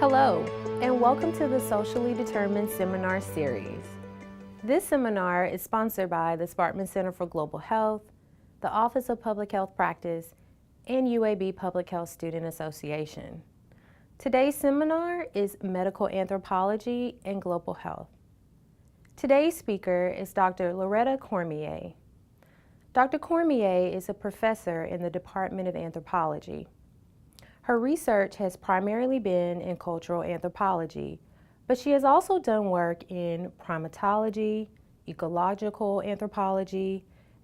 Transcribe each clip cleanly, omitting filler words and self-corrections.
Hello, and welcome to the Socially Determined Seminar Series. This seminar is sponsored by the Sparkman Center for Global Health, the Office of Public Health Practice, and UAB Public Health Student Association. Today's seminar is Medical Anthropology and Global Health. Today's speaker is Dr. Loretta Cormier. Dr. Cormier is a professor in the Department of Anthropology. Her research has primarily been in cultural anthropology, but she has also done work in primatology, ecological anthropology,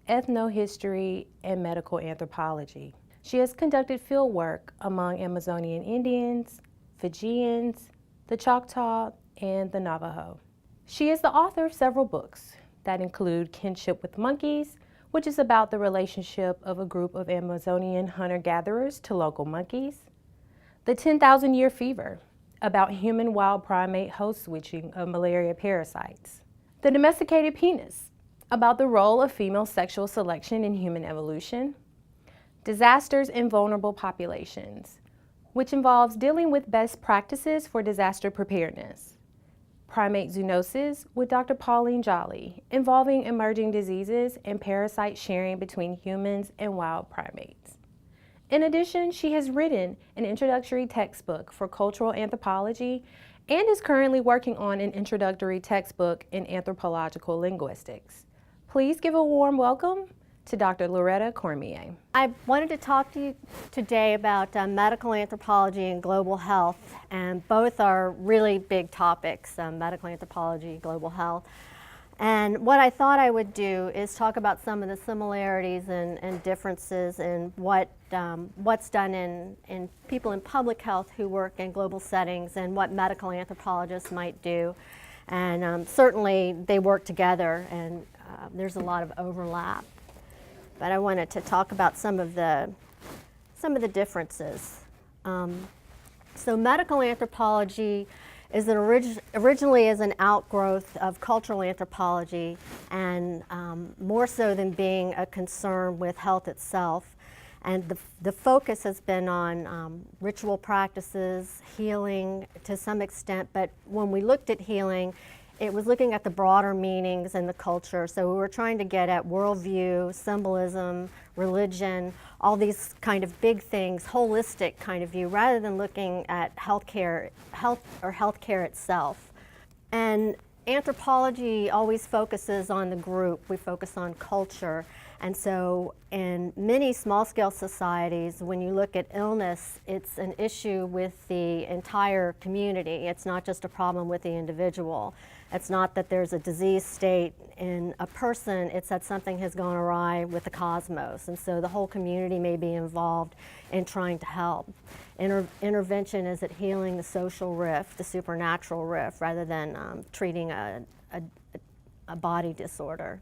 ethnohistory, and medical anthropology. She has conducted field work among Amazonian Indians, Fijians, the Choctaw, and the Navajo. She is the author of several books that include Kinship with Monkeys, which is about the relationship of a group of Amazonian hunter-gatherers to local monkeys, The 10,000-Year Fever, about human wild primate host switching of malaria parasites, The Domesticated Penis, about the role of female sexual selection in human evolution, Disasters in Vulnerable Populations, which involves dealing with best practices for disaster preparedness, Primate Zoonosis with Dr. Pauline Jolly, involving emerging diseases and parasite sharing between humans and wild primates. In addition, she has written an introductory textbook for cultural anthropology and is currently working on an introductory textbook in anthropological linguistics. Please give a warm welcome to Dr. Loretta Cormier. I wanted to talk to you today about medical anthropology and global health, and both are really big topics, medical anthropology, global health. And what I thought I would do is talk about some of the similarities and differences in what's done in people in public health who work in global settings and what medical anthropologists might do. And certainly they work together, and there's a lot of overlap. But I wanted to talk about some of the differences. So medical anthropology is originally is an outgrowth of cultural anthropology, and more so than being a concern with health itself. And the focus has been on ritual practices, healing to some extent, but when we looked at healing, it was looking at the broader meanings in the culture. So we were trying to get at worldview, symbolism, religion, all these kind of big things, holistic kind of view, rather than looking at healthcare itself. And anthropology always focuses on the group. We focus on culture. And so in many small-scale societies, when you look at illness, it's an issue with the entire community. It's not just a problem with the individual. It's not that there's a disease state in a person, it's that something has gone awry with the cosmos. And so the whole community may be involved in trying to help. Intervention is at healing the social rift, the supernatural rift, rather than treating a body disorder.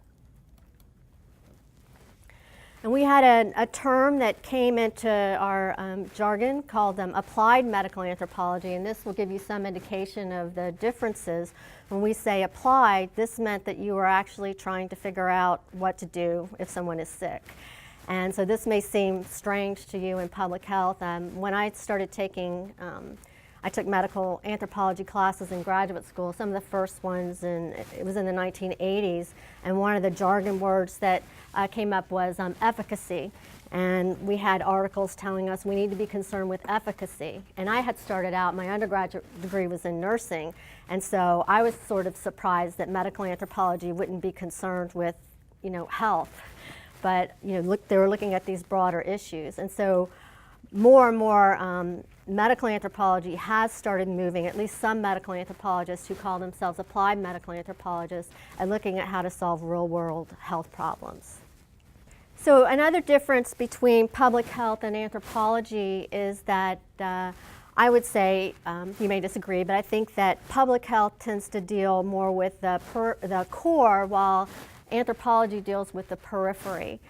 And we had a term that came into our jargon called applied medical anthropology, and this will give you some indication of the differences. When we say applied, this meant that you were actually trying to figure out what to do if someone is sick. And so this may seem strange to you in public health. When I started taking, I took medical anthropology classes in graduate school, some of the first ones, and it was in the 1980s, and one of the jargon words that came up was efficacy. And we had articles telling us we need to be concerned with efficacy. And I had started out, my undergraduate degree was in nursing, and so I was sort of surprised that medical anthropology wouldn't be concerned with, health. But, they were looking at these broader issues. And so more and more medical anthropology has started moving, at least some medical anthropologists who call themselves applied medical anthropologists, and looking at how to solve real-world health problems. So another difference between public health and anthropology is that I would say, you may disagree, but I think that public health tends to deal more with the core, while anthropology deals with the periphery.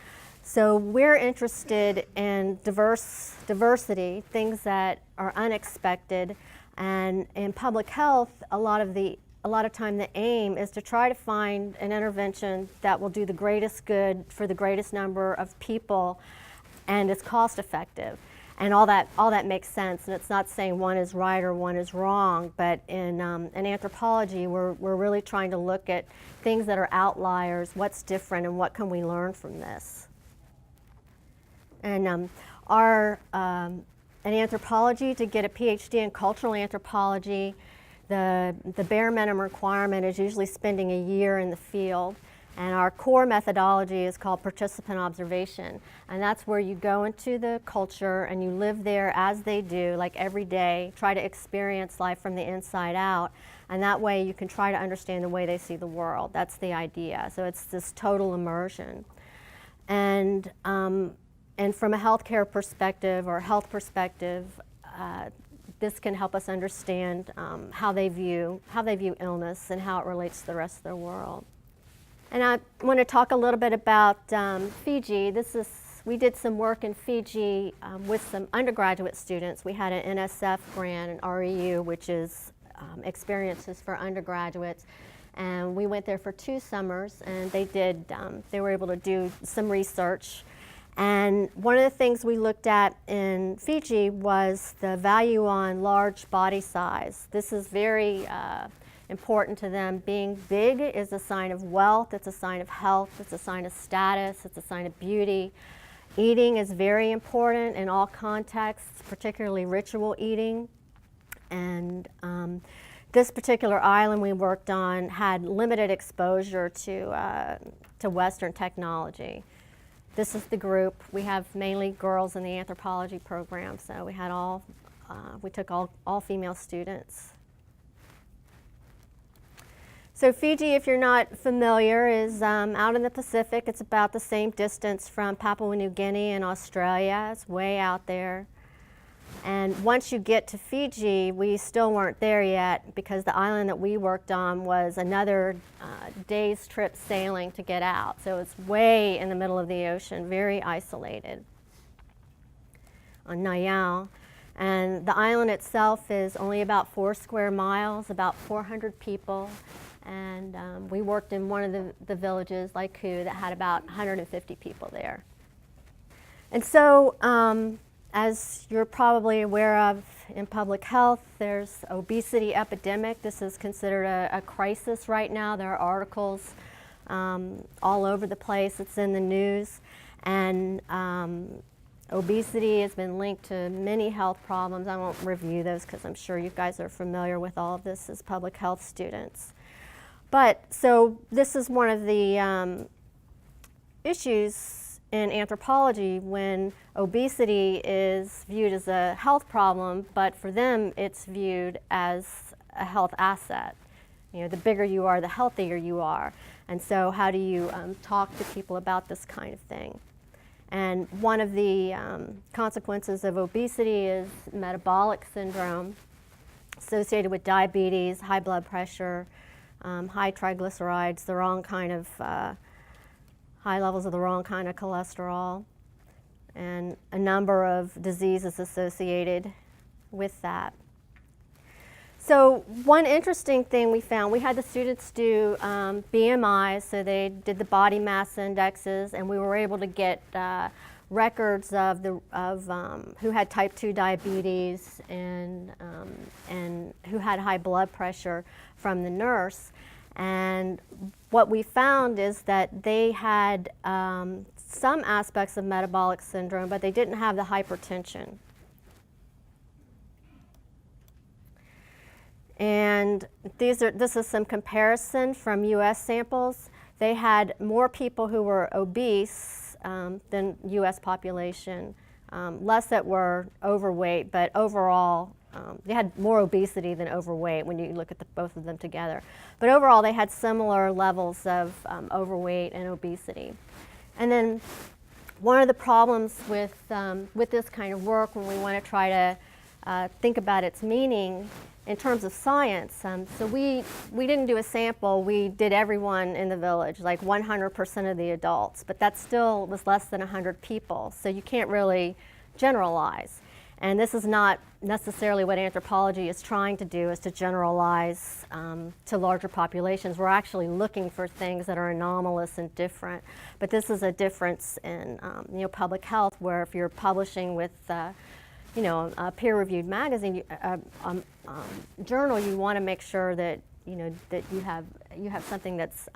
So we're interested in diversity, things that are unexpected, and in public health, a lot of time the aim is to try to find an intervention that will do the greatest good for the greatest number of people, and it's cost effective. And all that makes sense, and it's not saying one is right or one is wrong, but in anthropology, we're really trying to look at things that are outliers, what's different, and what can we learn from this. And in anthropology, to get a PhD in cultural anthropology, the bare minimum requirement is usually spending a year in the field. And our core methodology is called participant observation. And that's where you go into the culture and you live there as they do, like every day, try to experience life from the inside out. And that way you can try to understand the way they see the world. That's the idea. So it's this total immersion. And from a healthcare perspective or health perspective, this can help us understand how they view illness and how it relates to the rest of their world. And I want to talk a little bit about Fiji. We did some work in Fiji with some undergraduate students. We had an NSF grant, an REU, which is experiences for undergraduates. And we went there for 2 summers, and they were able to do some research. And one of the things we looked at in Fiji was the value on large body size. This is very important to them. Being big is a sign of wealth, it's a sign of health, it's a sign of status, it's a sign of beauty. Eating is very important in all contexts, particularly ritual eating. And this particular island we worked on had limited exposure to Western technology. This is the group. We have mainly girls in the anthropology program, so we took all female students. So Fiji, if you're not familiar, is out in the Pacific. It's about the same distance from Papua New Guinea and Australia. It's way out there. And once you get to Fiji, we still weren't there yet because the island that we worked on was another day's trip sailing to get out. So it's way in the middle of the ocean, very isolated on Nayao. And the island itself is only about 4 square miles, about 400 people. And we worked in one of the villages, Laiku, that had about 150 people there. And so, as you're probably aware of in public health, there's obesity epidemic. This is considered a crisis right now. There are articles all over the place. It's in the news. And obesity has been linked to many health problems. I won't review those because I'm sure you guys are familiar with all of this as public health students. But so this is one of the issues in anthropology when obesity is viewed as a health problem, but for them it's viewed as a health asset. You know, the bigger you are, the healthier you are. And so how do you talk to people about this kind of thing? And one of the consequences of obesity is metabolic syndrome associated with diabetes, high blood pressure, high triglycerides, the wrong kind of high levels of the wrong kind of cholesterol, and a number of diseases associated with that. So one interesting thing we found, we had the students do BMIs, so they did the body mass indexes, and we were able to get records of who had type 2 diabetes and who had high blood pressure from the nurse. And what we found is that they had some aspects of metabolic syndrome, but they didn't have the hypertension. And this is some comparison from US samples. They had more people who were obese than US population, less that were overweight, but overall they had more obesity than overweight when you look at both of them together. But overall they had similar levels of overweight and obesity. And then one of the problems with this kind of work when we want to try to think about its meaning in terms of science, so we didn't do a sample, we did everyone in the village, like 100% of the adults, but that still was less than 100 people, so you can't really generalize. And this is not necessarily what anthropology is trying to do, is to generalize to larger populations. We're actually looking for things that are anomalous and different. But this is a difference in public health, where if you're publishing with a peer-reviewed magazine, journal, you want to make sure that that you have something that's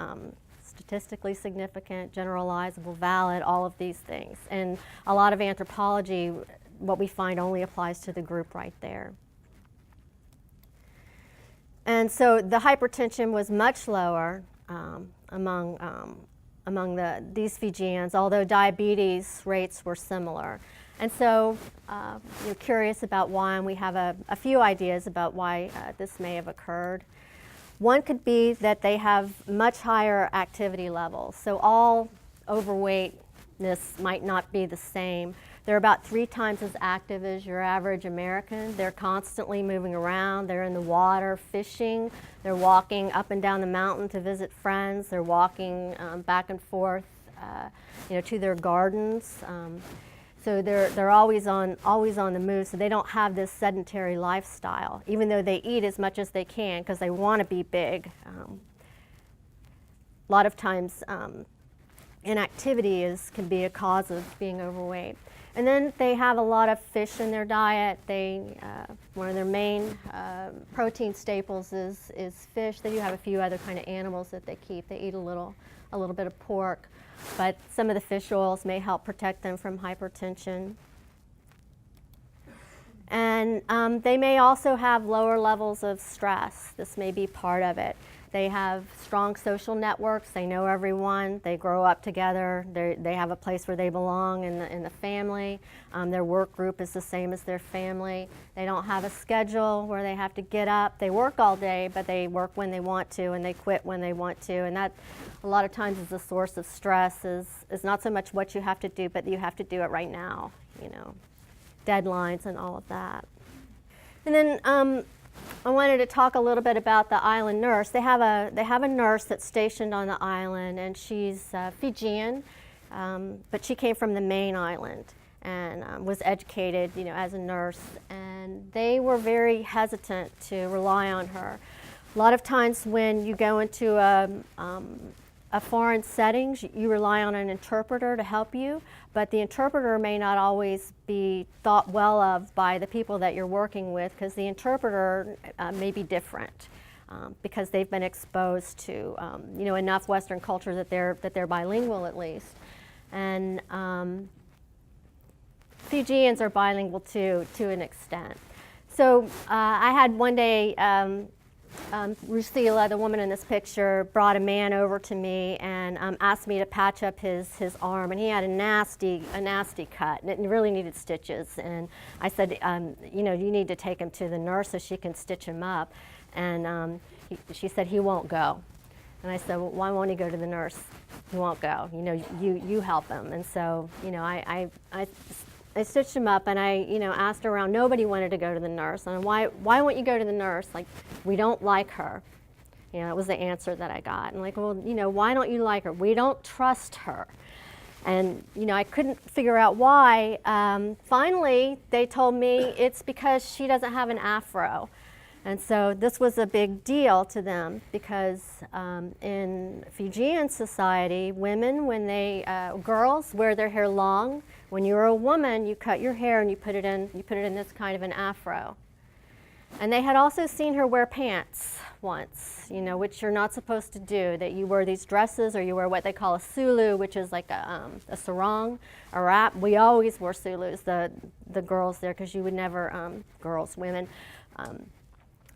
statistically significant, generalizable, valid, all of these things. And a lot of anthropology, what we find only applies to the group right there. And so the hypertension was much lower among these Fijians, although diabetes rates were similar. And so you're curious about why, and we have a few ideas about why this may have occurred. One could be that they have much higher activity levels. So all overweightness might not be the same. They're about 3 times as active as your average American. They're constantly moving around. They're in the water, fishing. They're walking up and down the mountain to visit friends. They're walking back and forth, to their gardens. So they're always on the move. So they don't have this sedentary lifestyle, even though they eat as much as they can because they want to be big. A lot of times, inactivity can be a cause of being overweight. And then they have a lot of fish in their diet. One of their main protein staples is fish. They do have a few other kind of animals that they keep. They eat a little bit of pork, but some of the fish oils may help protect them from hypertension. And they may also have lower levels of stress. This may be part of it. They have strong social networks. They know everyone. They grow up together. They have a place where they belong in the family. Their work group is the same as their family. They don't have a schedule where they have to get up. They work all day, but they work when they want to, and they quit when they want to. And that, a lot of times, is a source of stress. Is not so much what you have to do, but you have to do it right now. Deadlines and all of that. And then I wanted to talk a little bit about the island nurse. They have a nurse that's stationed on the island, and she's Fijian, but she came from the main island and was educated, as a nurse. And they were very hesitant to rely on her. A lot of times when you go into a foreign setting, you rely on an interpreter to help you, but the interpreter may not always be thought well of by the people that you're working with, because the interpreter may be different because they've been exposed to enough Western culture that they're bilingual at least. And Fijians are bilingual too, to an extent. So I had one day, Rusila, the woman in this picture, brought a man over to me and asked me to patch up his arm, and he had a nasty cut, and it really needed stitches. And I said, you need to take him to the nurse so she can stitch him up. And she said, he won't go. And I said, well, why won't he go to the nurse? He won't go. You help him. And so, I stitched him up, and I, asked around. Nobody wanted to go to the nurse. And why won't you go to the nurse? Like, we don't like her. That was the answer that I got. And like, well, why don't you like her? We don't trust her. And, I couldn't figure out why. Finally, they told me it's because she doesn't have an afro. And so this was a big deal to them because in Fijian society, women, girls wear their hair long. When you're a woman, you cut your hair and you put it in this kind of an afro. And they had also seen her wear pants once, which you're not supposed to do. That you wear these dresses, or you wear what they call a sulu, which is like a sarong, a wrap. We always wore sulus, the girls there, because you would never, women.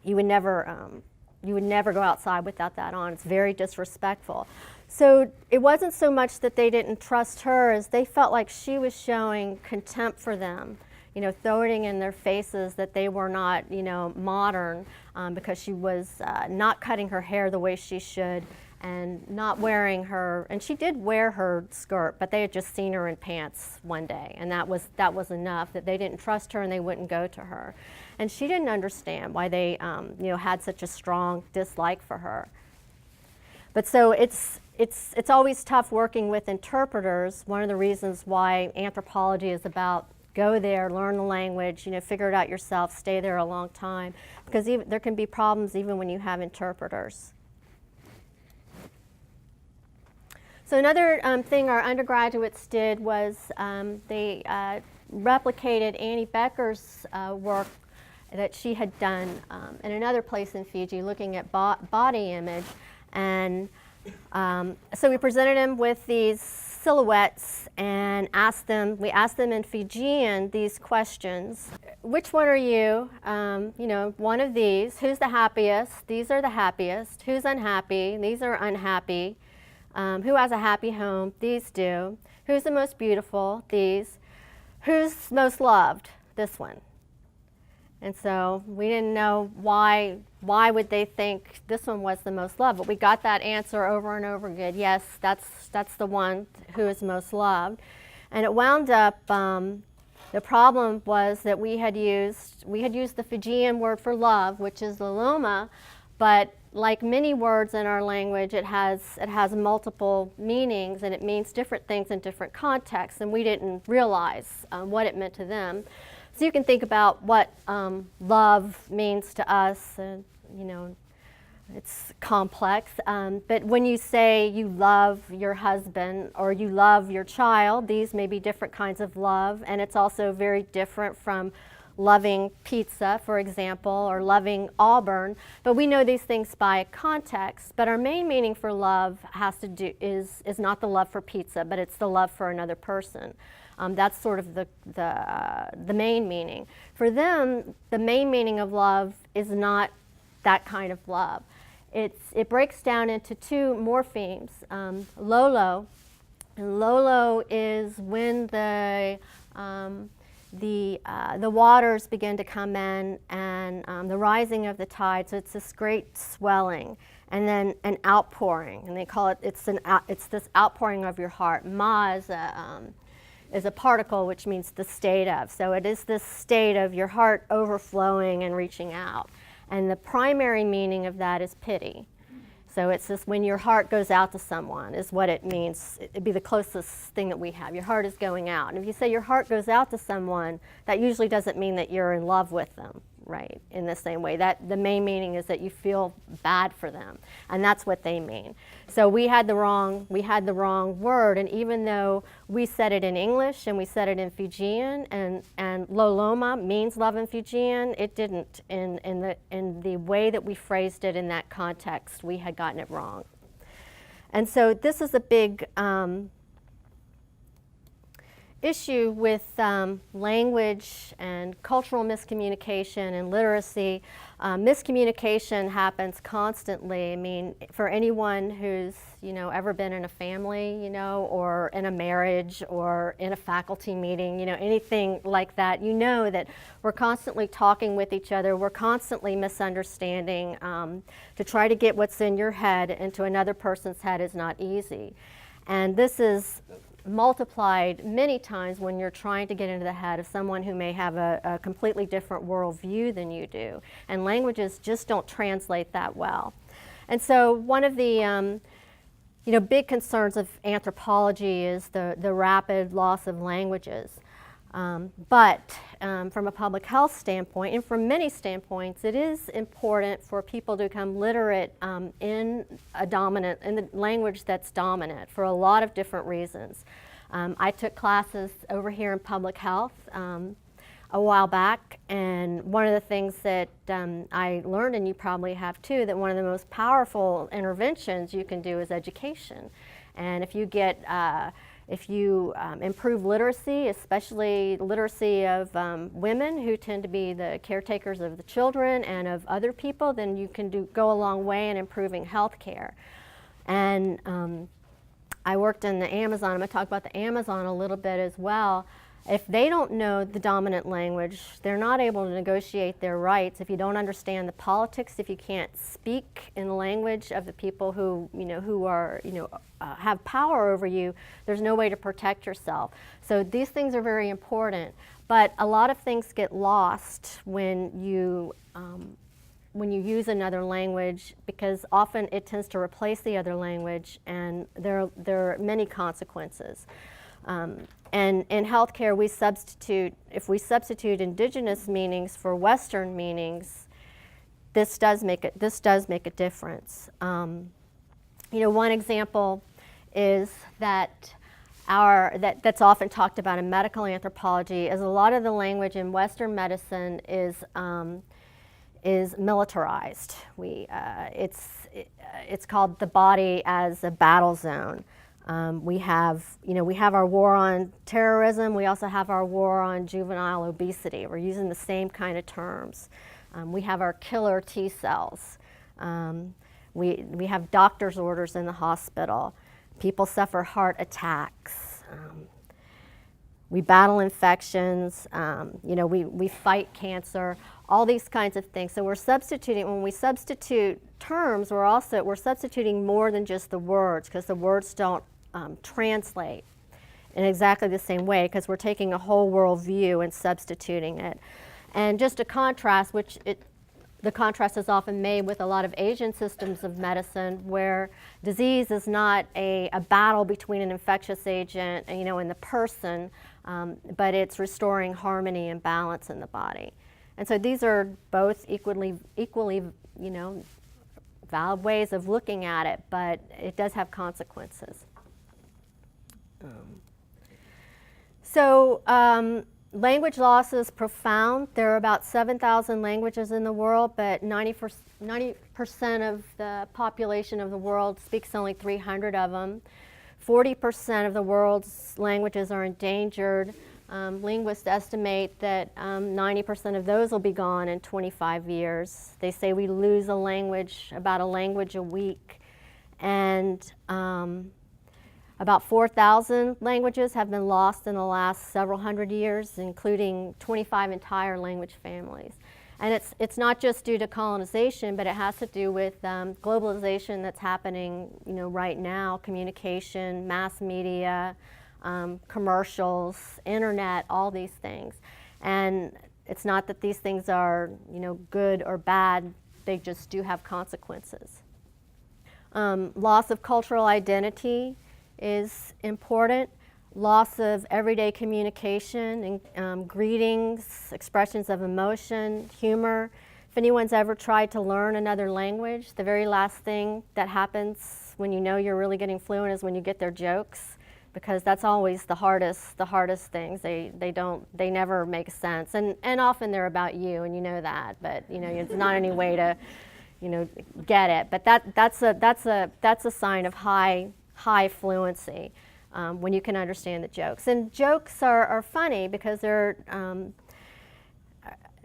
You would never go outside without that on. It's very disrespectful. So it wasn't so much that they didn't trust her as they felt like she was showing contempt for them, throwing in their faces that they were not, modern because she was not cutting her hair the way she should and not wearing her, and she did wear her skirt, but they had just seen her in pants one day, and that was enough, that they didn't trust her and they wouldn't go to her. And she didn't understand why they had such a strong dislike for her. But so it's always tough working with interpreters. One of the reasons why anthropology is about go there, learn the language, figure it out yourself, stay there a long time, because there can be problems even when you have interpreters. So another thing our undergraduates did was they replicated Annie Becker's work that she had done in another place in Fiji looking at body image. And so we presented them with these silhouettes and we asked them in Fijian these questions. Which one are you? One of these. Who's the happiest? These are the happiest. Who's unhappy? These are unhappy. Who has a happy home? These do. Who's the most beautiful? These. Who's most loved? This one. And so we didn't know why would they think this one was the most loved, but we got that answer over and over again. Yes, that's the one who is most loved. And it wound up, the problem was that we had used the Fijian word for love, which is loloma, but like many words in our language, it has multiple meanings and it means different things in different contexts, and we didn't realize what it meant to them. So you can think about what love means to us, and it's complex. But when you say you love your husband or you love your child, these may be different kinds of love, and it's also very different from loving pizza, for example, or loving Auburn. But we know these things by context. But our main meaning for love is not the love for pizza, but it's the love for another person. That's sort of the main meaning. For them, the main meaning of love is not that kind of love. It breaks down into two morphemes. Lolo, and Lolo is when the waters begin to come in, and the rising of the tide. So it's this great swelling, and then an outpouring, and they call it it's this outpouring of your heart. Ma is a particle, which means the state of. So it is this state of your heart overflowing and reaching out. And the primary meaning of that is pity. So it's this when your heart goes out to someone is what it means. It'd be the closest thing that we have. Your heart is going out. And if you say your heart goes out to someone, that usually doesn't mean that you're in love with them, right? In the same way. That the main meaning is that you feel bad for them. And that's what they mean. So we had the wrong word, and even though we said it in English and we said it in Fijian, and loloma means love in Fijian, it didn't. In the way that we phrased it in that context, we had gotten it wrong. And so this is a big issue with language and cultural miscommunication and literacy. Miscommunication happens constantly. I mean, for anyone who's ever been in a family, or in a marriage or in a faculty meeting, anything like that, that we're constantly talking with each other. We're constantly misunderstanding. To try to get what's in your head into another person's head is not easy. And this is multiplied many times when you're trying to get into the head of someone who may have a completely different worldview than you do. And languages just don't translate that well. And so one of the big concerns of anthropology is the rapid loss of languages. But from a public health standpoint, and from many standpoints, it is important for people to become literate in the language that's dominant for a lot of different reasons. I took classes over here in public health a while back, and one of the things that I learned, and you probably have too, that one of the most powerful interventions you can do is education. And if you improve literacy, especially literacy of women who tend to be the caretakers of the children and of other people, then you can go a long way in improving health care. And I worked in the Amazon. I'm going to talk about the Amazon a little bit as well. If they don't know the dominant language, they're not able to negotiate their rights. If you don't understand the politics, if you can't speak in the language of the people who have power over you, there's no way to protect yourself. So these things are very important. But a lot of things get lost when you use another language, because often it tends to replace the other language, and there are many consequences. And in healthcare, if we substitute indigenous meanings for Western meanings, this does make a difference. One example is that that's often talked about in medical anthropology is a lot of the language in Western medicine is militarized. It's called the body as a battle zone. We have our war on terrorism. We also have our war on juvenile obesity. We're using the same kind of terms. We have our killer T cells. We have doctor's orders in the hospital. People suffer heart attacks. We battle infections. We fight cancer. All these kinds of things. So we're substituting. When we substitute terms, we're substituting more than just the words, because the words don't translate in exactly the same way, because we're taking a whole world view and substituting it. And just a contrast, the contrast is often made with a lot of Asian systems of medicine, where disease is not a battle between an infectious agent and the person, but it's restoring harmony and balance in the body. And so these are both equally valid ways of looking at it, but it does have consequences. Language loss is profound. There are about 7,000 languages in the world, but 90% of the population of the world speaks only 300 of them. 40% of the world's languages are endangered. Linguists estimate that 90% of those will be gone in 25 years. They say we lose about a language a week. And about 4,000 languages have been lost in the last several hundred years, including 25 entire language families. And it's not just due to colonization, but it has to do with globalization that's happening right now, communication, mass media, commercials, internet, all these things. And it's not that these things are good or bad, they just do have consequences. Loss of cultural identity is important. Loss of everyday communication, and greetings, expressions of emotion, humor. If anyone's ever tried to learn another language, the very last thing that happens when you're really getting fluent is when you get their jokes, because that's always the hardest things. They never make sense, and often they're about you, and you know that, but it's not any way to get it. But that's a sign of high fluency, when you can understand the jokes. And jokes are funny because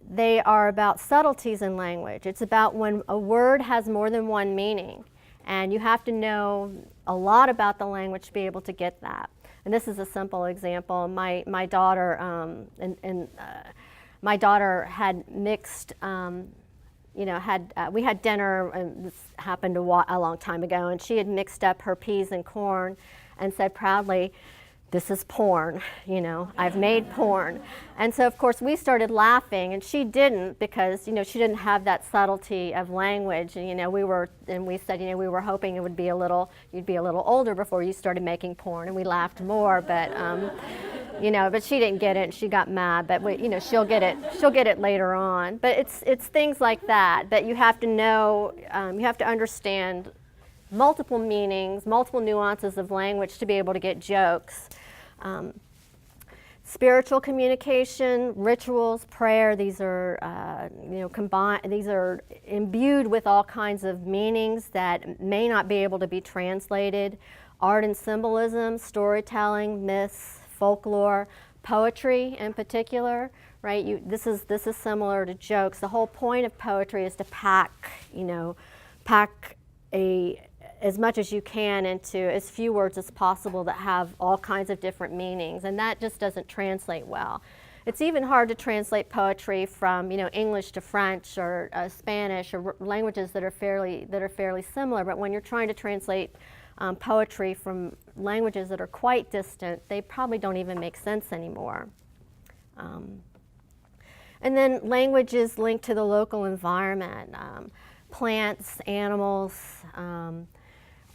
they are about subtleties in language. It's about when a word has more than one meaning, and you have to know a lot about the language to be able to get that. And this is a simple example. My daughter my daughter had mixed. We had dinner, and this happened a long time ago, and she had mixed up her peas and corn and said proudly, "This is porn, I've made porn." And so of course we started laughing, and she didn't, because she didn't have that subtlety of language. And we said, we were hoping you'd be a little older before you started making porn, and we laughed more, but but she didn't get it, and she got mad. But she'll get it later on. But it's things like that you have to know. You have to understand multiple meanings, multiple nuances of language to be able to get jokes. Spiritual communication, rituals, prayer, these are combined. These are imbued with all kinds of meanings that may not be able to be translated. Art and symbolism, storytelling, myths, folklore, poetry in particular, right? This is similar to jokes. The whole point of poetry is to pack as much as you can into as few words as possible that have all kinds of different meanings, and that just doesn't translate well. It's even hard to translate poetry from English to French or Spanish, or languages that are fairly similar. But when you're trying to translate poetry from languages that are quite distant, they probably don't even make sense anymore. And then language is linked to the local environment. Plants, animals,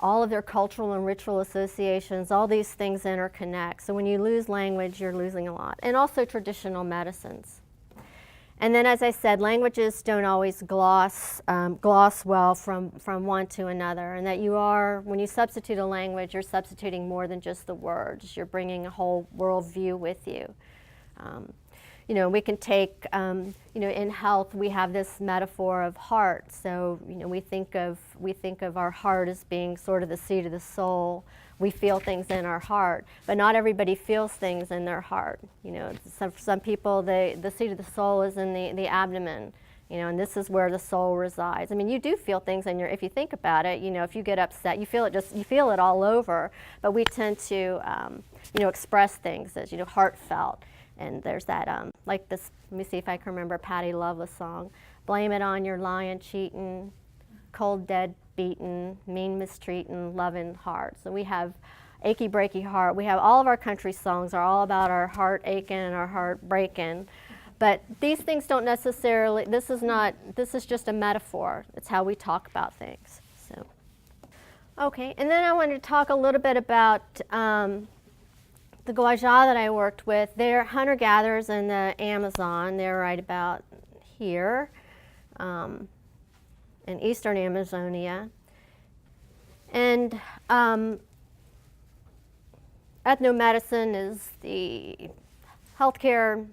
all of their cultural and ritual associations, all these things interconnect. So when you lose language, you're losing a lot. And also traditional medicines. And then, as I said, languages don't always gloss well from one to another, and that when you substitute a language, you're substituting more than just the words. You're bringing a whole worldview with you. We can take, in health, we have this metaphor of heart. So, we think of our heart as being sort of the seat of the soul. We feel things in our heart, but not everybody feels things in their heart. Some people, the seat of the soul is in the abdomen, and this is where the soul resides. I mean, you do feel things if you think about it, if you get upset, you feel it all over, but we tend to, express things as, heartfelt. And there's that, like this, let me see if I can remember Patti Loveless song, blame it on your lying, cheating, cold, dead, beaten, mean, mistreating, loving heart. So we have achy, breaky heart. We have all of our country songs are all about our heart aching and our heart breaking. But these things don't necessarily, this is just a metaphor. It's how we talk about things. So, okay, and then I wanted to talk a little bit about the Gaja that I worked with. They're hunter-gatherers in the Amazon. They're right about here. In eastern Amazonia. And ethnomedicine is the healthcare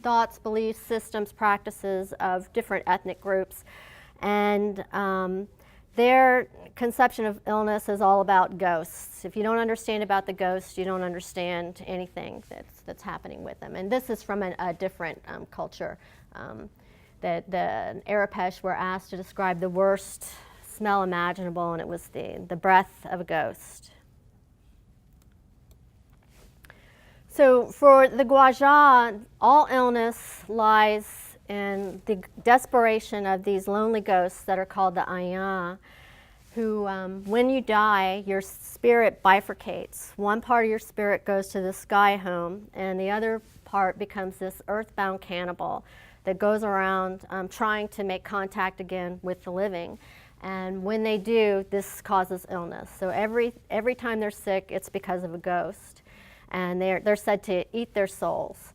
thoughts, beliefs, systems, practices of different ethnic groups. And their conception of illness is all about ghosts. If you don't understand about the ghosts, you don't understand anything that's happening with them. And this is from a different culture. The Arapesh were asked to describe the worst smell imaginable, and it was the breath of a ghost. So for the Gaja, all illness lies in the desperation of these lonely ghosts that are called the Aya, who, when you die, your spirit bifurcates. One part of your spirit goes to the sky home, and the other part becomes this earthbound cannibal that goes around trying to make contact again with the living. And when they do, this causes illness. So every time they're sick, it's because of a ghost. And they're said to eat their souls.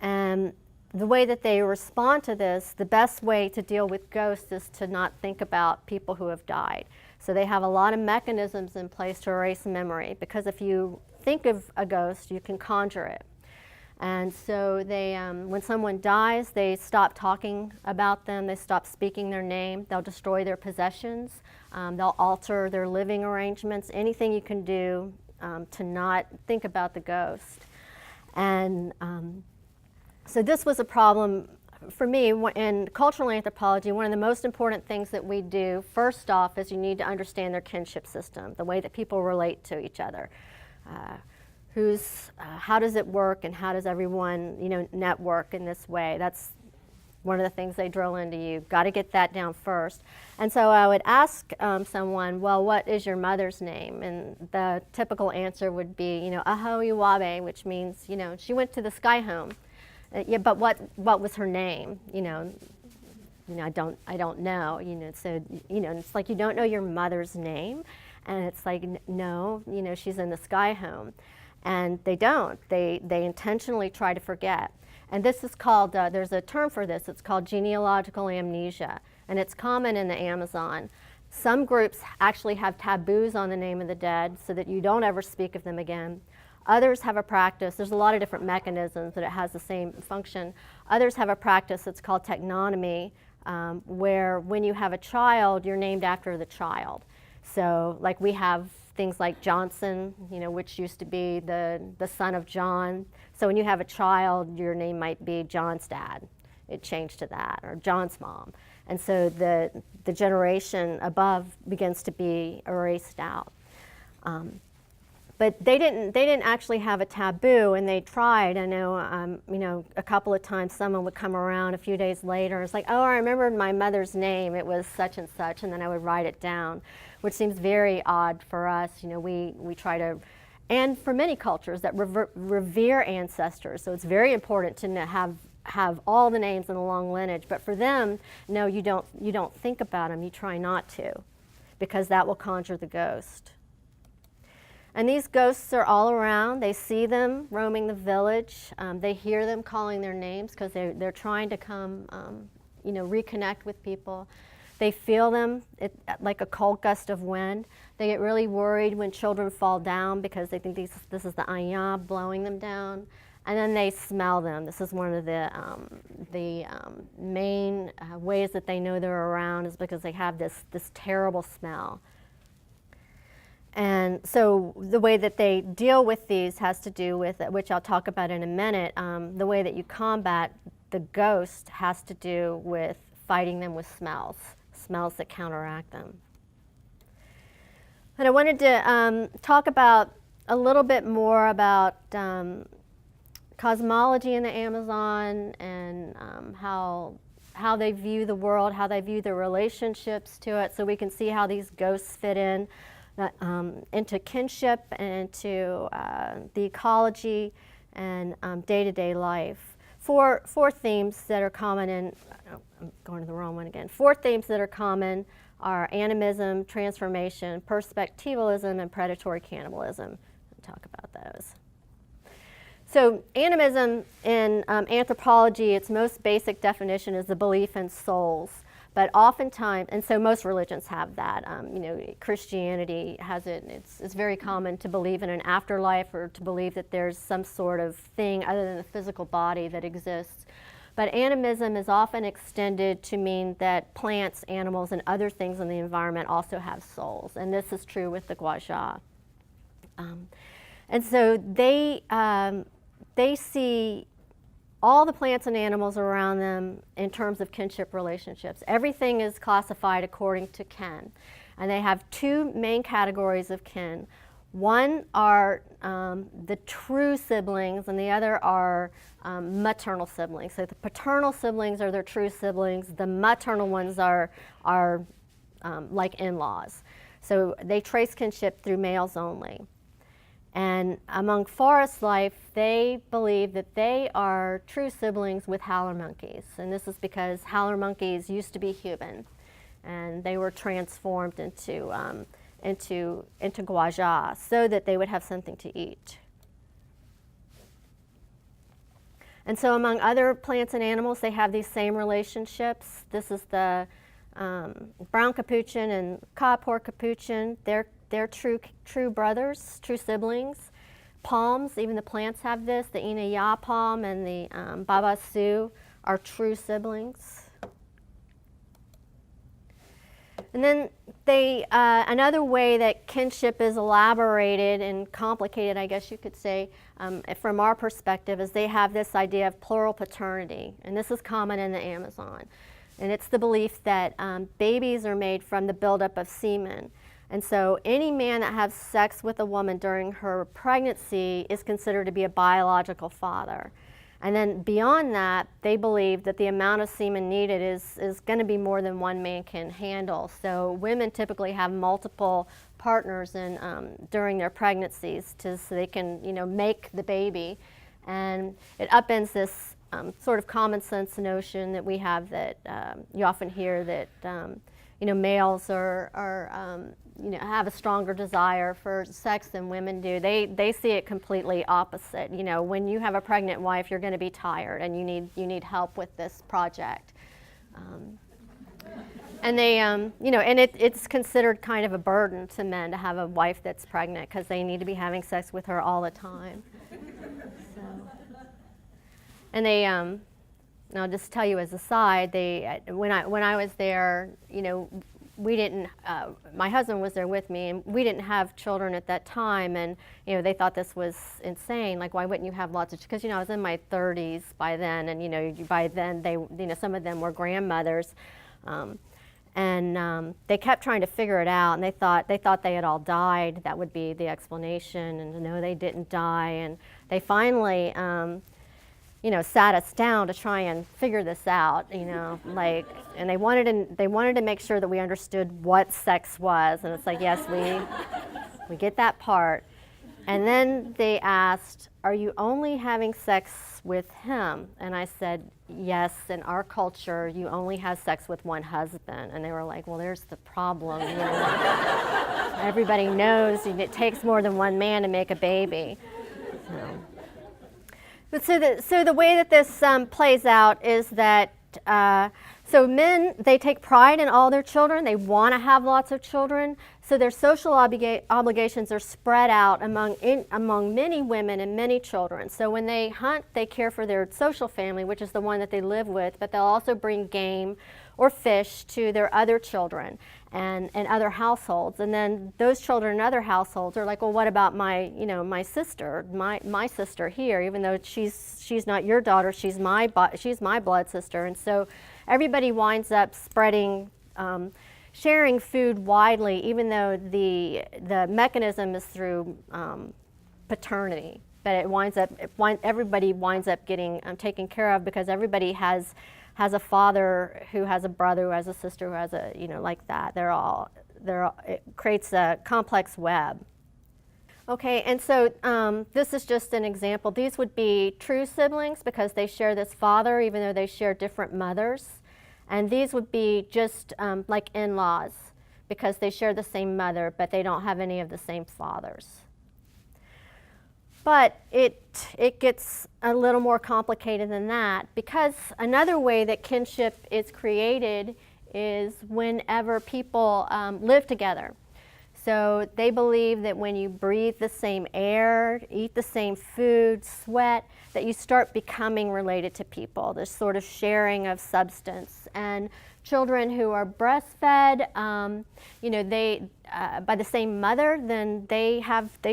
And the way that they respond to this, the best way to deal with ghosts is to not think about people who have died. So they have a lot of mechanisms in place to erase memory, because if you think of a ghost, you can conjure it. And so they, when someone dies, they stop talking about them, they stop speaking their name, they'll destroy their possessions, they'll alter their living arrangements, anything you can do to not think about the ghost. And so this was a problem for me in cultural anthropology. One of the most important things that we do, first off, is you need to understand their kinship system, the way that people relate to each other. How does it work, and how does everyone, network in this way? That's one of the things they drill into you. Got to get that down first. And so I would ask someone, well, what is your mother's name? And the typical answer would be, Aho UAB, which means, she went to the sky home. Yeah, but what was her name? I don't know. So it's like you don't know your mother's name, and it's like no, she's in the sky home. And they don't. They intentionally try to forget. And this is called, there's a term for this, it's called genealogical amnesia. And it's common in the Amazon. Some groups actually have taboos on the name of the dead so that you don't ever speak of them again. Others have a practice, there's a lot of different mechanisms that it has the same function. Others have a practice that's called technonymy, where when you have a child, you're named after the child. So like we have things like Johnson, which used to be the son of John. So when you have a child, your name might be John's dad. It changed to that, or John's mom. And so the generation above begins to be erased out. But they didn't actually have a taboo, and they tried. I know, a couple of times someone would come around a few days later. It's like, oh, I remembered my mother's name. It was such and such, and then I would write it down, which seems very odd for us. We try to, and for many cultures that revere ancestors. So it's very important to have all the names in a long lineage. But for them, no, you don't think about them. You try not to, because that will conjure the ghost. And these ghosts are all around. They see them roaming the village. They hear them calling their names because they're trying to come, reconnect with people. They feel them like a cold gust of wind. They get really worried when children fall down because they think this is the Aya blowing them down. And then they smell them. This is one of the main ways that they know they're around, is because they have this terrible smell. And so the way that they deal with these has to do with, which I'll talk about in a minute, the way that you combat the ghost has to do with fighting them with smells that counteract them. And I wanted to talk about a little bit more about cosmology in the Amazon, and how they view the world, how they view their relationships to it, so we can see how these ghosts fit in into kinship and into the ecology and day-to-day life. Four themes that are common in, I'm going to the wrong one again. 4 themes that are common are animism, transformation, perspectivalism, and predatory cannibalism. We'll talk about those. So animism in anthropology, its most basic definition is the belief in souls. But oftentimes, and so most religions have that. Christianity has it. It's very common to believe in an afterlife, or to believe that there's some sort of thing other than the physical body that exists. But animism is often extended to mean that plants, animals, and other things in the environment also have souls. And this is true with the Gaja. And so they see all the plants and animals around them in terms of kinship relationships. Everything is classified according to kin. And they have 2 main categories of kin. One are the true siblings, and the other are maternal siblings. So the paternal siblings are their true siblings. The maternal ones are like in-laws. So they trace kinship through males only. And among forest life, they believe that they are true siblings with howler monkeys. And this is because howler monkeys used to be human, and they were transformed into Gaja so that they would have something to eat. And so among other plants and animals, they have these same relationships. This is the brown capuchin and Kapor capuchin. They're true brothers, true siblings. Palms, even the plants have this. The Inaya palm and the Babasu are true siblings. And then another way that kinship is elaborated and complicated, I guess you could say, from our perspective, is they have this idea of plural paternity. And this is common in the Amazon. And it's the belief that babies are made from the buildup of semen. And so any man that has sex with a woman during her pregnancy is considered to be a biological father. And then beyond that, they believe that the amount of semen needed is going to be more than one man can handle. So women typically have multiple partners during their pregnancies so they can make the baby. And it upends this sort of common sense notion that we have, that you often hear that males are have a stronger desire for sex than women do. They see it completely opposite. When you have a pregnant wife, you're going to be tired, and you need help with this project. And they, and it's considered kind of a burden to men to have a wife that's pregnant, because they need to be having sex with her all the time. So, and they, and I'll just tell you as a side, when I was there, we didn't, my husband was there with me, and we didn't have children at that time, and they thought this was insane. Like, why wouldn't you have lots of, because I was in my 30s by then, and by then they, some of them were grandmothers, and they kept trying to figure it out, and they thought they had all died. That would be the explanation, and no, they didn't die, and they finally sat us down to try and figure this out, and they wanted to make sure that we understood what sex was, and it's like, yes, we get that part. And then they asked, are you only having sex with him? And I said, yes, in our culture, you only have sex with one husband. And they were like, well, there's the problem. Everybody knows it takes more than one man to make a baby. But so the way that this plays out is that so men, they take pride in all their children. They want to have lots of children. So their social obligations are spread out among many women and many children. So when they hunt, they care for their social family, which is the one that they live with, but they'll also bring game or fish to their other children and other households. And then those children in other households are like, well, what about my sister, my sister here, even though she's not your daughter, she's my blood sister. And so everybody winds up spreading, sharing food widely, even though the mechanism is through paternity. But everybody winds up getting taken care of because everybody has a father who has a brother who has a sister who has a, like that. It creates a complex web. Okay, and so this is just an example. These would be true siblings because they share this father even though they share different mothers. And these would be just like in-laws because they share the same mother but they don't have any of the same fathers. But it gets a little more complicated than that because another way that kinship is created is whenever people live together. So they believe that when you breathe the same air, eat the same food, sweat, that you start becoming related to people, this sort of sharing of substance. And children who are breastfed, by the same mother, then they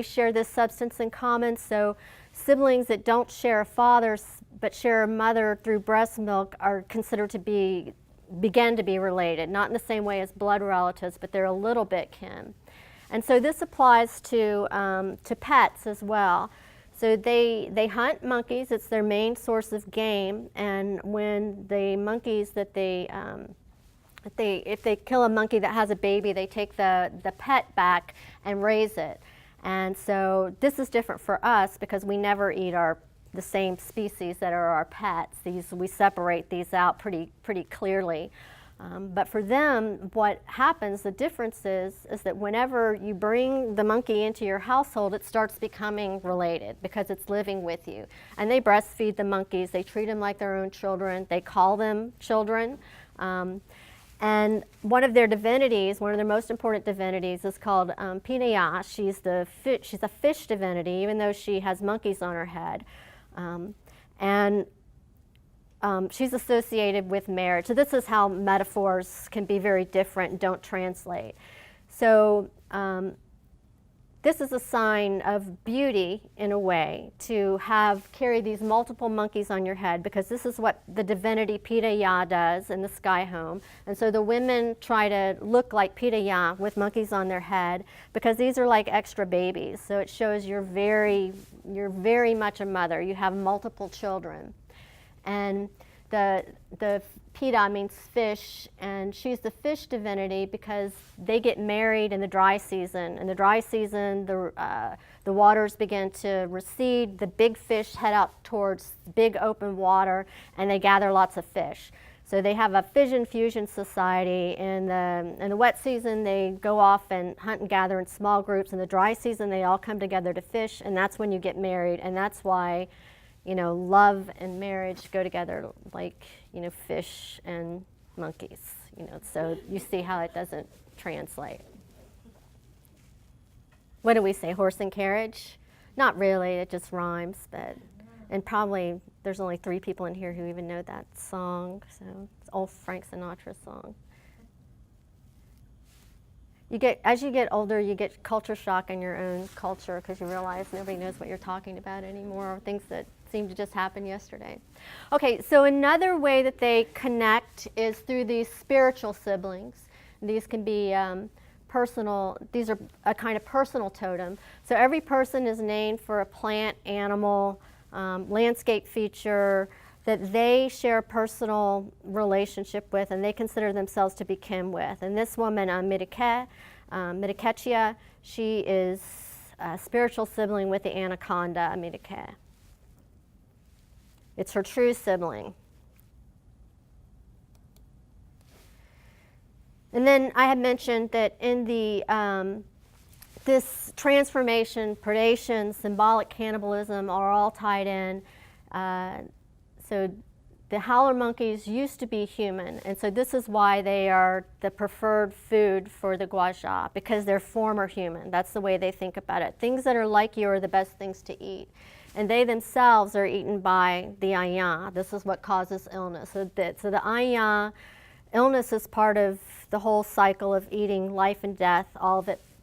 share this substance in common. So siblings that don't share a father but share a mother through breast milk are considered to begin to be related, not in the same way as blood relatives, but they're a little bit kin. And so this applies to pets as well. So they hunt monkeys. It's their main source of game. And when the monkeys that if they kill a monkey that has a baby, they take the pet back and raise it. And so this is different for us because we never eat the same species that are our pets. We separate these out pretty clearly. But for them, what happens, the difference is that whenever you bring the monkey into your household, it starts becoming related because it's living with you. And they breastfeed the monkeys. They treat them like their own children. They call them children. And one of their divinities, one of their most important divinities, is called Pinaya. She's a fish divinity, even though she has monkeys on her head. She's associated with marriage. So this is how metaphors can be very different and don't translate. So this is a sign of beauty in a way to carry these multiple monkeys on your head because this is what the divinity Pitaya does in the sky home. And so the women try to look like Pitaya with monkeys on their head because these are like extra babies. So it shows you're very much a mother. You have multiple children. And the Pita means fish, and she's the fish divinity because they get married in the dry season. In the dry season, the waters begin to recede. The big fish head out towards big open water, and they gather lots of fish. So they have a fission fusion society. In the wet season, they go off and hunt and gather in small groups. In the dry season, they all come together to fish, and that's when you get married, and that's why love and marriage go together like, fish and monkeys, so you see how it doesn't translate. What do we say, horse and carriage? Not really, it just rhymes, and probably there's only 3 people in here who even know that song, so it's old Frank Sinatra song. As you get older, you get culture shock in your own culture because you realize nobody knows what you're talking about anymore, or things that seem to just happen yesterday. Okay, so another way that they connect is through these spiritual siblings. These can be personal, these are a kind of personal totem. So every person is named for a plant, animal, landscape feature that they share a personal relationship with and they consider themselves to be kin with. And this woman, Midikechia, she is a spiritual sibling with the anaconda, Midike. It's her true sibling. And then I had mentioned that in the this transformation, predation, symbolic cannibalism are all tied in. So the howler monkeys used to be human, and so this is why they are the preferred food for the Gaja, because they're former human. That's the way they think about it. Things that are like you are the best things to eat. And they themselves are eaten by the Ayan. This is what causes illness. So the Ayan, illness is part of the whole cycle of eating, life and death. All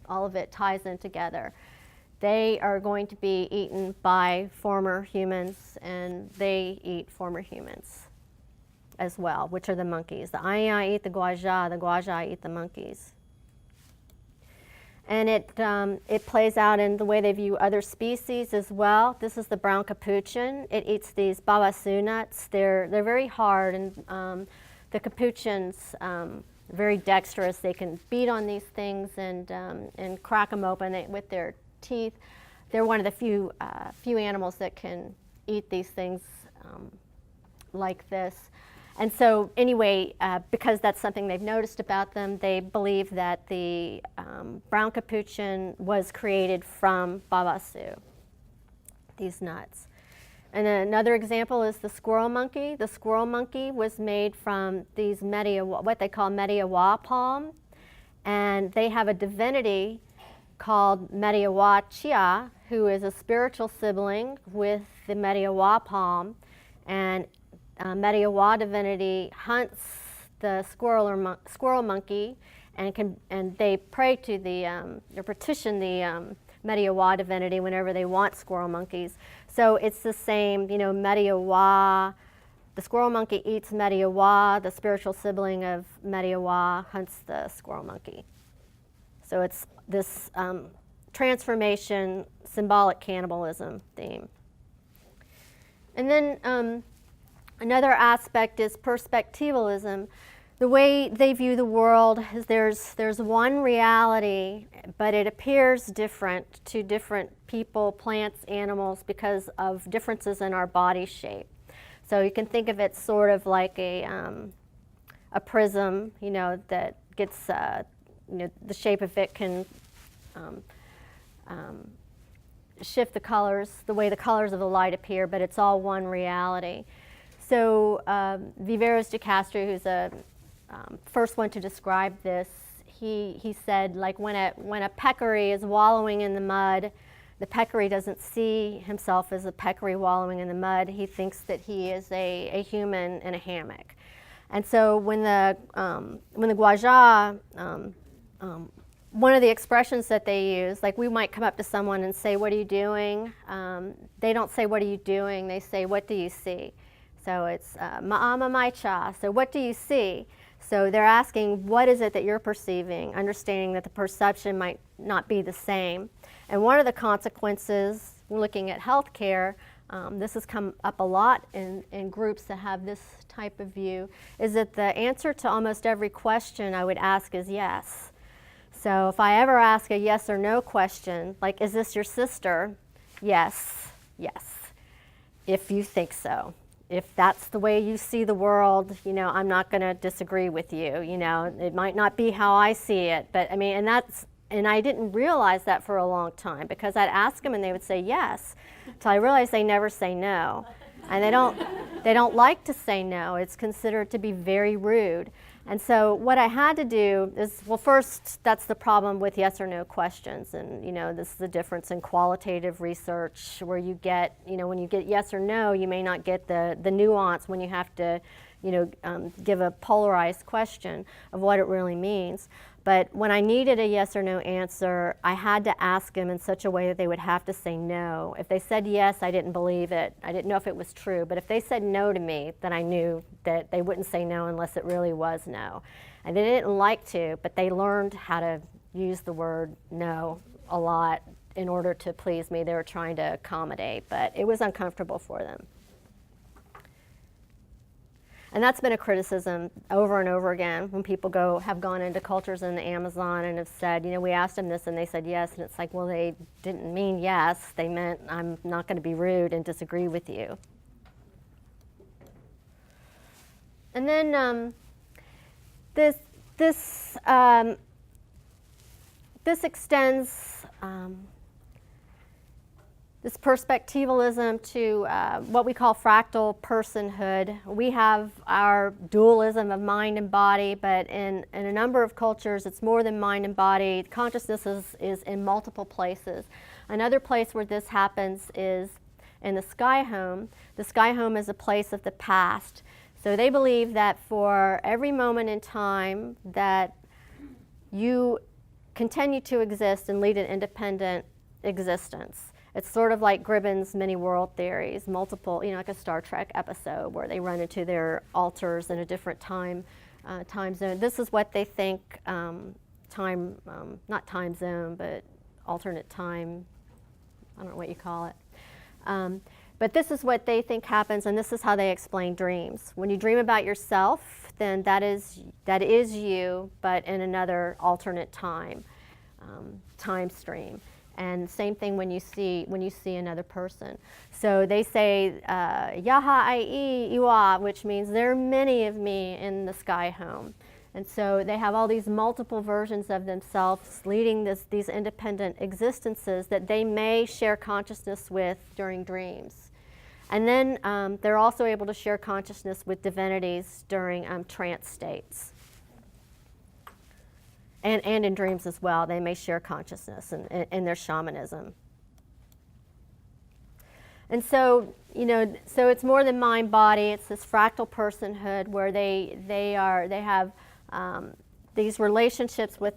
of it ties in together. They are going to be eaten by former humans, and they eat former humans as well, which are the monkeys. The Ayan eat the Gaja eat the monkeys. And it plays out in the way they view other species as well. This is the brown capuchin. It eats these babasu nuts. They're very hard, and the capuchins very dexterous. They can beat on these things and crack them open with their teeth. They're one of the few animals that can eat these things like this. And so anyway, because that's something they've noticed about them, they believe that the brown capuchin was created from babasu, these nuts. And then another example is the squirrel monkey. The squirrel monkey was made from these what they call mediawa palm, and they have a divinity called mediawa chia, who is a spiritual sibling with the mediawa palm, and mediawa divinity hunts the squirrel monkey, and they pray to or petition the mediawa divinity whenever they want squirrel monkeys. So it's the same, mediawa. The squirrel monkey eats mediawa. The spiritual sibling of mediawa hunts the squirrel monkey. So it's this transformation, symbolic cannibalism theme. And then another aspect is perspectivalism. The way they view the world is there's one reality, but it appears different to different people, plants, animals, because of differences in our body shape. So you can think of it sort of like a prism, that gets, the shape of it can shift the colors, the way the colors of the light appear, but it's all one reality. So Viveros de Castro, who's a first one to describe this, he said, like when a peccary is wallowing in the mud, the peccary doesn't see himself as a peccary wallowing in the mud. He thinks that he is a human in a hammock. And so when the Gaja, one of the expressions that they use, like we might come up to someone and say, "What are you doing?" They don't say, "What are you doing?" They say, "What do you see?" So it's ma'ama maicha. So what do you see? So they're asking, what is it that you're perceiving, understanding that the perception might not be the same. And one of the consequences, looking at healthcare, this has come up a lot in groups that have this type of view, is that the answer to almost every question I would ask is yes. So if I ever ask a yes or no question, like, is this your sister? Yes, yes, if you think so. If that's the way you see the world, I'm not going to disagree with you. It might not be how I see it, but I mean, and I didn't realize that for a long time, because I'd ask them and they would say yes, until I realized they never say no, and they don't like to say no. It's considered to be very rude. And so what I had to do is, well, first, that's the problem with yes or no questions. And, this is the difference in qualitative research, where you get, when you get yes or no, you may not get the nuance when you have to, give a polarized question of what it really means. But when I needed a yes or no answer, I had to ask them in such a way that they would have to say no. If they said yes, I didn't believe it. I didn't know if it was true. But if they said no to me, then I knew that they wouldn't say no unless it really was no. And they didn't like to, but they learned how to use the word no a lot in order to please me. They were trying to accommodate, but it was uncomfortable for them. And that's been a criticism over and over again when people have gone into cultures in the Amazon and have said, we asked them this and they said yes, and it's like, well, they didn't mean yes, they meant I'm not going to be rude and disagree with you. And then this extends this perspectivalism to what we call fractal personhood. We have our dualism of mind and body, but in a number of cultures, it's more than mind and body. Consciousness is in multiple places. Another place where this happens is in the sky home. The sky home is a place of the past. So they believe that for every moment in time that you continue to exist and lead an independent existence. It's sort of like Gribben's many world theories, multiple, like a Star Trek episode where they run into their alters in a different time zone. This is what they think not time zone, but alternate time, I don't know what you call it. But this is what they think happens, and this is how they explain dreams. When you dream about yourself, then that is you, but in another alternate time stream. And same thing when you see another person. So they say Yaha ai iwa, which means there are many of me in the sky home. And so they have all these multiple versions of themselves leading these independent existences that they may share consciousness with during dreams. And then they're also able to share consciousness with divinities during trance states. And in dreams as well, they may share consciousness in their shamanism. And so, so it's more than mind body. It's this fractal personhood where they have these relationships with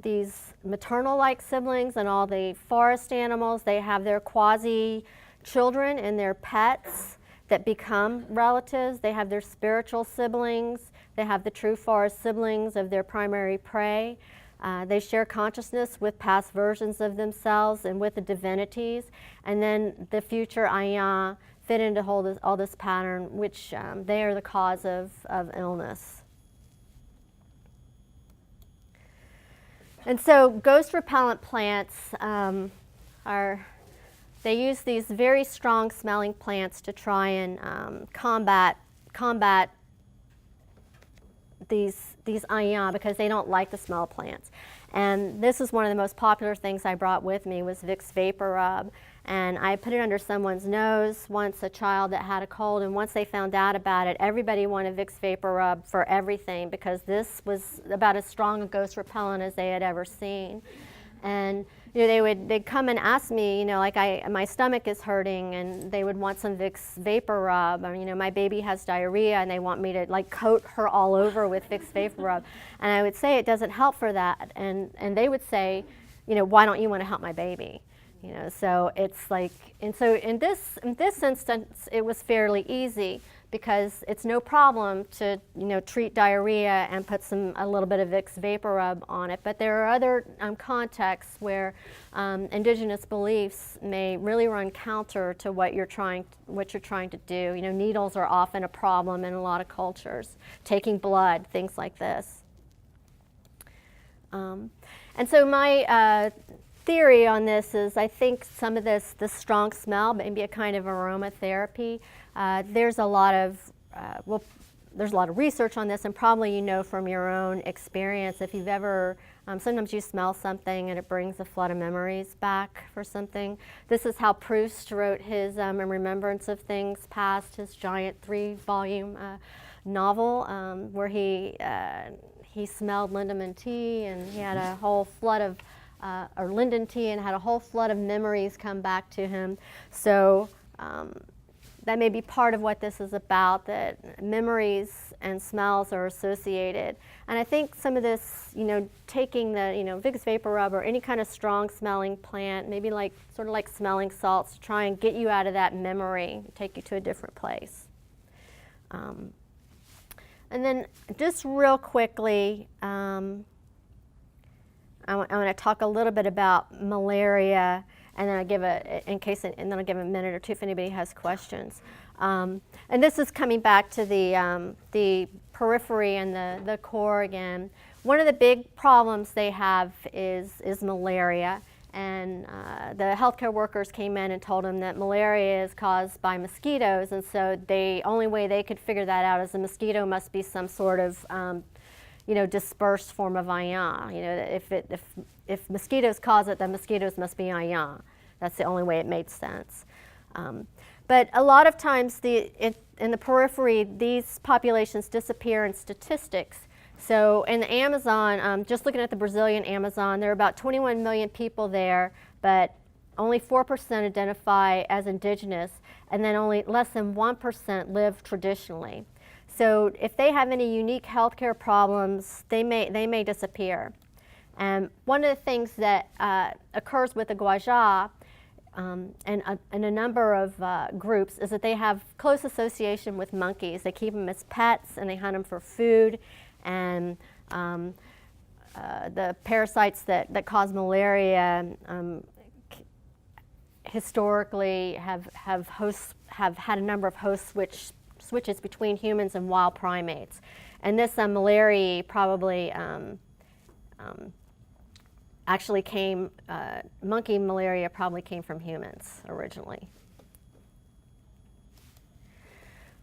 these maternal-like siblings and all the forest animals. They have their quasi-children and their pets that become relatives. They have their spiritual siblings. They have the true forest siblings of their primary prey. They share consciousness with past versions of themselves and with the divinities. And then the future Aya fit into all this pattern, which they are the cause of illness. And so ghost repellent plants they use these very strong smelling plants to try and combat these Aya because they don't like the smell of plants. And this is one of the most popular things I brought with me was Vicks Vapor Rub. And I put it under someone's nose once, a child that had a cold, and once they found out about it, everybody wanted Vicks Vapor Rub for everything because this was about as strong a ghost repellent as they had ever seen. And they'd come and ask me, like my stomach is hurting, and they would want some Vicks Vapor Rub. Or, my baby has diarrhea, and they want me to coat her all over with Vicks Vapor Rub. And I would say it doesn't help for that, and they would say, why don't you want to help my baby? So it's like, and so in this instance, it was fairly easy because it's no problem to treat diarrhea and put a little bit of Vicks Vapor Rub on it. But there are other contexts where indigenous beliefs may really run counter to what you're trying to do. Needles are often a problem in a lot of cultures. Taking blood, things like this. And so my theory on this is I think some of this strong smell, maybe a kind of aromatherapy. There's a lot of research on this, and probably from your own experience if you've ever sometimes you smell something and it brings a flood of memories back for something. This is how Proust wrote his In Remembrance of Things Past, his giant 3-volume novel where he smelled lindemann tea, and he had a whole flood of or linden tea, and had a whole flood of memories come back to him. So that may be part of what this is about, that memories and smells are associated. And I think some of this, taking the, Vicks Vapor Rub or any kind of strong smelling plant, maybe sort of like smelling salts, to try and get you out of that memory, take you to a different place. And then just real quickly, I want to talk a little bit about malaria, and then I'll give a minute or two if anybody has questions. And this is coming back to the periphery and the core again. One of the big problems they have is malaria, and the healthcare workers came in and told them that malaria is caused by mosquitoes, and so the only way they could figure that out is the mosquito must be some sort of dispersed form of ayah. If mosquitoes cause it, then mosquitoes must be ayah. That's the only way it made sense. But a lot of times in the periphery, these populations disappear in statistics. So in the Amazon, just looking at the Brazilian Amazon, there are about 21 million people there, but only 4% identify as indigenous, and then only less than 1% live traditionally. So if they have any unique healthcare problems, they may disappear. And one of the things that occurs with the Gaja and a number of groups is that they have close association with monkeys. They keep them as pets and they hunt them for food. And the parasites that cause malaria historically have had a number of host switches between humans and wild primates. And this malaria probably actually came, monkey malaria probably came from humans originally.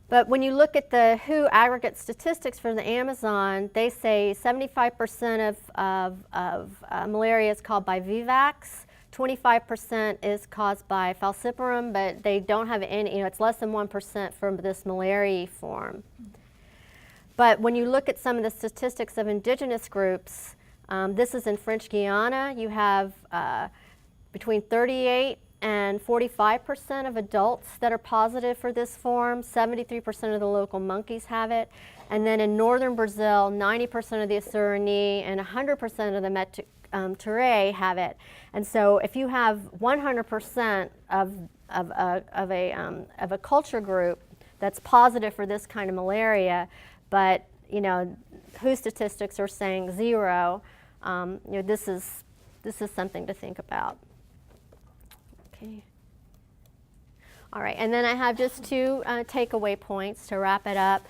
But when you look at the WHO aggregate statistics for the Amazon, they say 75% of malaria is caused by vivax, 25% is caused by falciparum, but they don't have any, it's less than 1% from this malaria form. But when you look at some of the statistics of indigenous groups, this is in French Guiana, you have between 38 and 45% of adults that are positive for this form. 73% of the local monkeys have it. And then in northern Brazil, 90% of the Assurani and 100% of the Meturay have it. And so if you have 100% of a culture group that's positive for this kind of malaria, but WHO statistics are saying 0, this is something to think about. Okay. All right, and then I have just two takeaway points to wrap it up.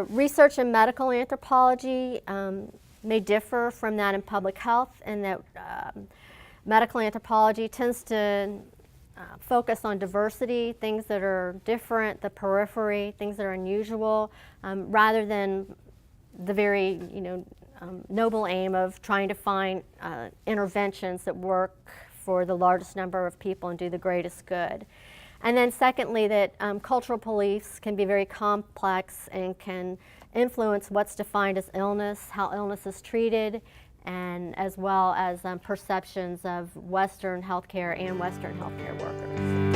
Research in medical anthropology may differ from that in public health, in that medical anthropology tends to focus on diversity, things that are different, the periphery, things that are unusual, rather than the very noble aim of trying to find interventions that work for the largest number of people and do the greatest good. And then secondly, that cultural beliefs can be very complex and can influence what's defined as illness, how illness is treated, and as well as perceptions of Western healthcare and Western healthcare workers.